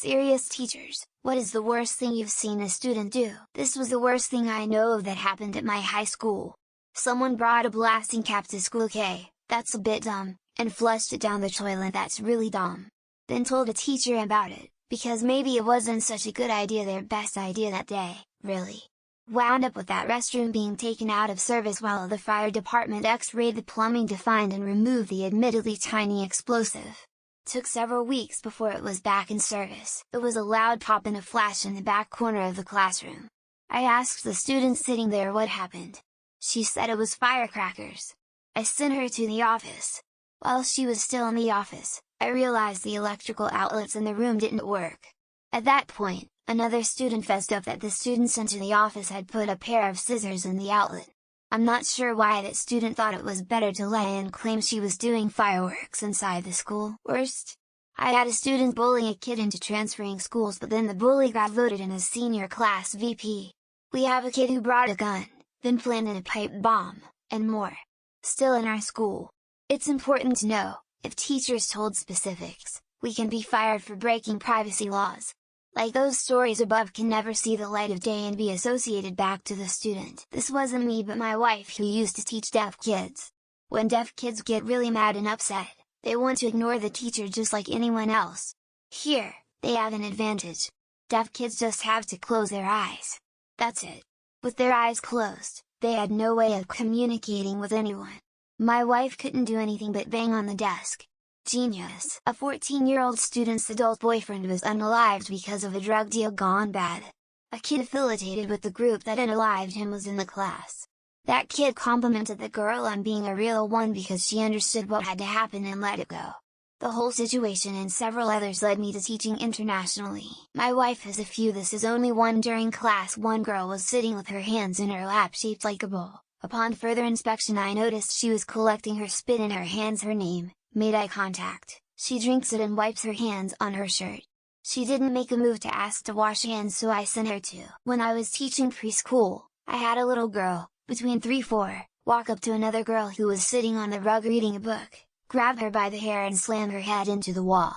Serious teachers, what is the worst thing you've seen a student do? This was the worst thing I know of that happened at my high school. Someone brought a blasting cap to school. That's a bit dumb, and flushed it down the toilet. That's really dumb. Then told a teacher about it, because maybe it wasn't such a good idea, their best idea that day, really. Wound up with that restroom being taken out of service while the fire department x-rayed the plumbing to find and remove the admittedly tiny explosive. Took several weeks before it was back in service. It was a loud pop and a flash in the back corner of the classroom. I asked the student sitting there what happened. She said it was firecrackers. I sent her to the office. While she was still in the office, I realized the electrical outlets in the room didn't work. At that point, another student fessed up that the student sent to the office had put a pair of scissors in the outlet. I'm not sure why that student thought it was better to lie and claim she was doing fireworks inside the school. Worst! I had a student bullying a kid into transferring schools, but then the bully got voted in as senior class VP. We have a kid who brought a gun, then planted a pipe bomb, and more. Still in our school. It's important to know, if teachers told specifics, we can be fired for breaking privacy laws. Like those stories above can never see the light of day and be associated back to the student. This wasn't me but my wife, who used to teach deaf kids. When deaf kids get really mad and upset, they want to ignore the teacher just like anyone else. Here, they have an advantage. Deaf kids just have to close their eyes. That's it. With their eyes closed, they had no way of communicating with anyone. My wife couldn't do anything but bang on the desk. Genius! A 14-year-old student's adult boyfriend was unalived because of a drug deal gone bad. A kid affiliated with the group that unalived him was in the class. That kid complimented the girl on being a real one because she understood what had to happen and let it go. The whole situation and several others led me to teaching internationally. My wife has a few. This is only one. During class, one girl was sitting with her hands in her lap shaped like a bowl. Upon further inspection I noticed she was collecting her spit in her hands. Her name, made eye contact, she drinks it and wipes her hands on her shirt. She didn't make a move to ask to wash hands, so I sent her to. When I was teaching preschool, I had a little girl, between 3-4, walk up to another girl who was sitting on the rug reading a book, grab her by the hair and slam her head into the wall.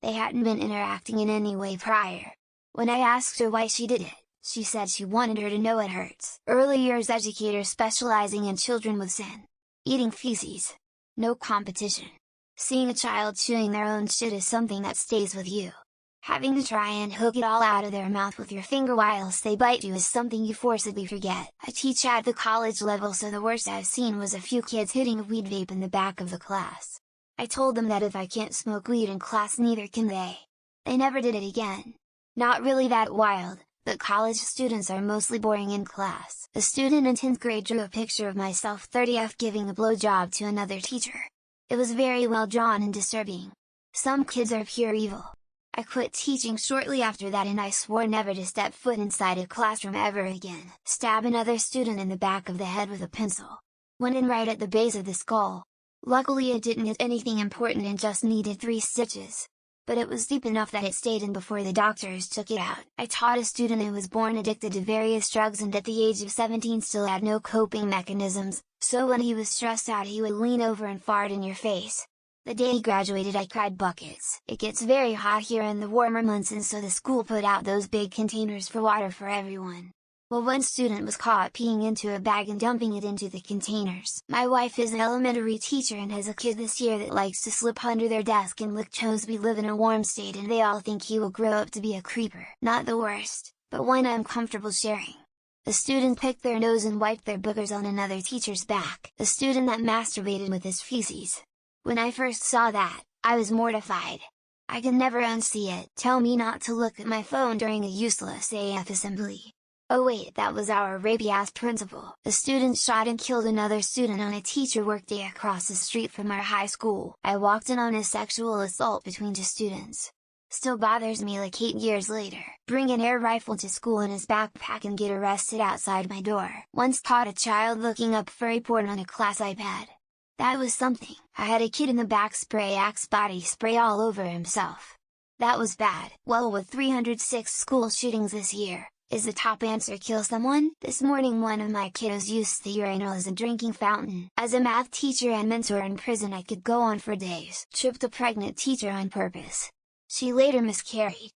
They hadn't been interacting in any way prior. When I asked her why she did it, she said she wanted her to know it hurts. Early years educator specializing in children with sin. Eating feces. No competition. Seeing a child chewing their own shit is something that stays with you. Having to try and hook it all out of their mouth with your finger whilst they bite you is something you forcibly forget. I teach at the college level, so the worst I've seen was a few kids hitting a weed vape in the back of the class. I told them that if I can't smoke weed in class, neither can they. They never did it again. Not really that wild, but college students are mostly boring in class. A student in 10th grade drew a picture of myself 30th giving a blowjob to another teacher. It was very well drawn and disturbing. Some kids are pure evil. I quit teaching shortly after that and I swore never to step foot inside a classroom ever again. Stab another student in the back of the head with a pencil. Went in right at the base of the skull. Luckily it didn't hit anything important and just needed 3 stitches. But it was deep enough that it stayed in before the doctors took it out. I taught a student who was born addicted to various drugs and at the age of 17 still had no coping mechanisms, so when he was stressed out he would lean over and fart in your face. The day he graduated I cried buckets. It gets very hot here in the warmer months and so the school put out those big containers for water for everyone. Well, one student was caught peeing into a bag and dumping it into the containers. My wife is an elementary teacher and has a kid this year that likes to slip under their desk and lick toes. We live in a warm state and they all think he will grow up to be a creeper. Not the worst, but one I'm comfortable sharing. A student picked their nose and wiped their boogers on another teacher's back. A student that masturbated with his feces. When I first saw that, I was mortified. I could never unsee it. Tell me not to look at my phone during a useless AF assembly. Oh wait, that was our rapey-ass principal. A student shot and killed another student on a teacher workday across the street from our high school. I walked in on a sexual assault between 2 students. Still bothers me like 8 years later. Bring an air rifle to school in his backpack and get arrested outside my door. Once caught a child looking up furry porn on a class iPad. That was something. I had a kid in the back spray Axe body spray all over himself. That was bad. Well, with 306 school shootings this year, is the top answer kill someone? This morning one of my kiddos used the urinal as a drinking fountain. As a math teacher and mentor in prison I could go on for days. Tripped a pregnant teacher on purpose. She later miscarried.